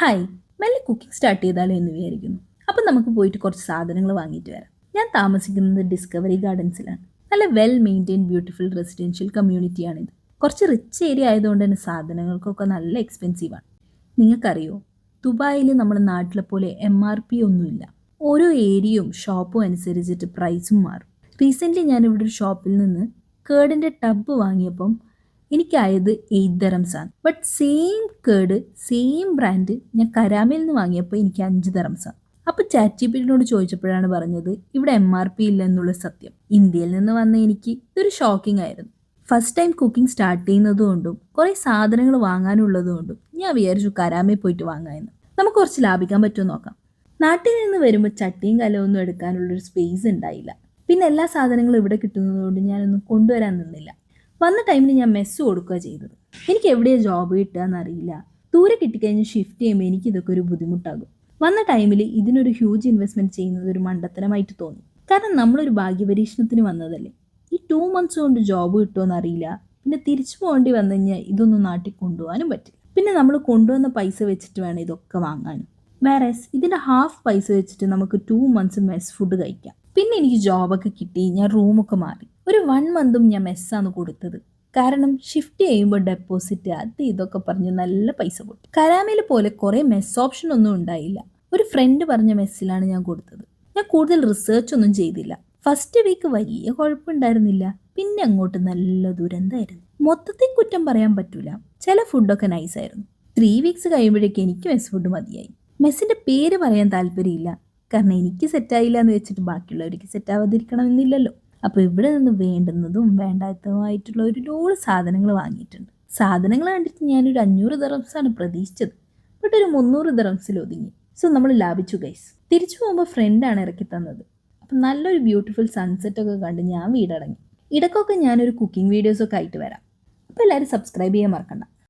Hi, മെല്ലെ cooking start ചെയ്താലോ എന്ന് വിചാരിക്കുന്നു. അപ്പം നമുക്ക് പോയിട്ട് കുറച്ച് സാധനങ്ങൾ വാങ്ങിയിട്ട് വരാം. ഞാൻ താമസിക്കുന്നത് ഡിസ്കവറി ഗാർഡൻസിലാണ്. നല്ല വെൽ മെയിൻറ്റെയിൻ ബ്യൂട്ടിഫുൾ റെസിഡൻഷ്യൽ കമ്മ്യൂണിറ്റിയാണിത്. കുറച്ച് റിച്ച് ഏരിയ ആയതുകൊണ്ട് തന്നെ സാധനങ്ങൾക്കൊക്കെ നല്ല എക്സ്പെൻസീവാണ്. നിങ്ങൾക്കറിയോ, ദുബായിൽ നമ്മുടെ നാട്ടിലെ പോലെ MRP ഒന്നുമില്ല. ഓരോ ഏരിയയും ഷോപ്പും അനുസരിച്ചിട്ട് പ്രൈസും മാറും. റീസെൻ്റ്ലി ഞാനിവിടെ ഒരു ഷോപ്പിൽ നിന്ന് കേടിൻ്റെ ടബ് വാങ്ങിയപ്പം എനിക്കായത് 8 ദറംസാണ്. ബട്ട് സെയിം കേട് സെയിം ബ്രാൻഡ് ഞാൻ കരാമയിൽ നിന്ന് വാങ്ങിയപ്പോൾ എനിക്ക് 5 ദറംസാണ്. അപ്പോൾ ChatGPT ചോദിച്ചപ്പോഴാണ് പറഞ്ഞത് ഇവിടെ MRP ഇല്ല എന്നുള്ള സത്യം. ഇന്ത്യയിൽ നിന്ന് വന്ന എനിക്ക് ഇതൊരു ഷോക്കിംഗ് ആയിരുന്നു. ഫസ്റ്റ് ടൈം കുക്കിംഗ് സ്റ്റാർട്ട് ചെയ്യുന്നതുകൊണ്ടും കുറേ സാധനങ്ങൾ വാങ്ങാനുള്ളതുകൊണ്ടും ഞാൻ വിചാരിച്ചു കരാമയിൽ പോയിട്ട് വാങ്ങാമെന്ന്. നമുക്ക് കുറച്ച് ലാഭിക്കാൻ പറ്റുമോ നോക്കാം. നാട്ടിൽ നിന്ന് വരുമ്പോൾ ചട്ടിയും കലമൊന്നും എടുക്കാനുള്ളൊരു സ്പേസ് ഉണ്ടായില്ല. പിന്നെ എല്ലാ സാധനങ്ങളും ഇവിടെ കിട്ടുന്നതുകൊണ്ട് ഞാനൊന്നും കൊണ്ടുവരാൻ നിന്നില്ല. വന്ന ടൈമിൽ ഞാൻ മെസ്സ് കൊടുക്കുക ചെയ്തത്. എനിക്ക് എവിടെയാണ് ജോബ് കിട്ടുക എന്നറിയില്ല. ദൂരെ കിട്ടിക്കഴിഞ്ഞ് ഷിഫ്റ്റ് ചെയ്യുമ്പോൾ എനിക്ക് ഇതൊക്കെ ഒരു ബുദ്ധിമുട്ടാകും. വന്ന ടൈമിൽ ഇതിനൊരു ഹ്യൂജ് ഇൻവെസ്റ്റ്മെൻറ്റ് ചെയ്യുന്നത് ഒരു മണ്ടത്തരമായിട്ട് തോന്നി. കാരണം നമ്മളൊരു ഭാഗ്യപരീക്ഷണത്തിന് വന്നതല്ലേ. ഈ 2 months കൊണ്ട് ജോബ് കിട്ടുമോ എന്നറിയില്ല. പിന്നെ തിരിച്ചു പോകേണ്ടി വന്നു കഴിഞ്ഞാൽ ഇതൊന്നും നാട്ടിൽ കൊണ്ടുപോകാനും പറ്റില്ല. പിന്നെ നമ്മൾ കൊണ്ടുവന്ന പൈസ വെച്ചിട്ട് വേണം ഇതൊക്കെ വാങ്ങാനും. വേറെ ഇതിൻ്റെ ഹാഫ് പൈസ വെച്ചിട്ട് നമുക്ക് 2 months മെസ് ഫുഡ് കഴിക്കാം. പിന്നെ എനിക്ക് ജോബൊക്കെ കിട്ടി, ഞാൻ റൂമൊക്കെ മാറി. ഒരു 1 month ഞാൻ മെസ്സാണ് കൊടുത്തത്. കാരണം ഷിഫ്റ്റ് ചെയ്യുമ്പോൾ ഡെപ്പോസിറ്റ് അത് ഇതൊക്കെ പറഞ്ഞ് നല്ല പൈസ കൊടുത്തു. കരാമയിൽ പോലെ കുറേ മെസ് ഓപ്ഷൻ ഒന്നും ഉണ്ടായില്ല. ഒരു ഫ്രണ്ട് പറഞ്ഞ മെസ്സിലാണ് ഞാൻ കൊടുത്തത്. ഞാൻ കൂടുതൽ റിസർച്ച് ഒന്നും ചെയ്തില്ല. ഫസ്റ്റ് വീക്ക് വലിയ കുഴപ്പമുണ്ടായിരുന്നില്ല. പിന്നെ അങ്ങോട്ട് നല്ല ദുരന്തമായിരുന്നു. മൊത്തത്തിൽ കുറ്റം പറയാൻ പറ്റൂല. ചില ഫുഡൊക്കെ നൈസായിരുന്നു. 3 weeks കഴിയുമ്പോഴേക്കും എനിക്ക് മെസ് ഫുഡ് മതിയായി. മെസ്സിൻ്റെ പേര് പറയാൻ താല്പര്യമില്ല. കാരണം എനിക്ക് സെറ്റായില്ല എന്ന് വെച്ചിട്ട് ബാക്കിയുള്ളവർക്ക് സെറ്റാവാതിരിക്കണമെന്നില്ലല്ലോ. അപ്പോൾ ഇവിടെ നിന്ന് വേണ്ടുന്നതും വേണ്ടാത്തതുമായിട്ടുള്ള ഒരു ലോഡ് സാധനങ്ങൾ വാങ്ങിയിട്ടുണ്ട്. സാധനങ്ങൾ കണ്ടിട്ട് ഞാനൊരു 500 ദറംസാണ് പ്രതീക്ഷിച്ചത്. ബട്ട് ഒരു 300 ദറംസിൽ ഒതുങ്ങി. സോ നമ്മൾ ലാഭിച്ചു ഗൈസ്. തിരിച്ചു പോകുമ്പോൾ ഫ്രണ്ടാണ് ഇറക്കി തന്നത്. അപ്പം നല്ലൊരു ബ്യൂട്ടിഫുൾ സൺസെറ്റൊക്കെ കണ്ട് ഞാൻ വീടടങ്ങി. ഇടയ്ക്കൊക്കെ ഞാനൊരു കുക്കിംഗ് വീഡിയോസൊക്കെ ആയിട്ട് വരാം. അപ്പോൾ എല്ലാവരും സബ്സ്ക്രൈബ് ചെയ്യാൻ മറക്കണ്ട.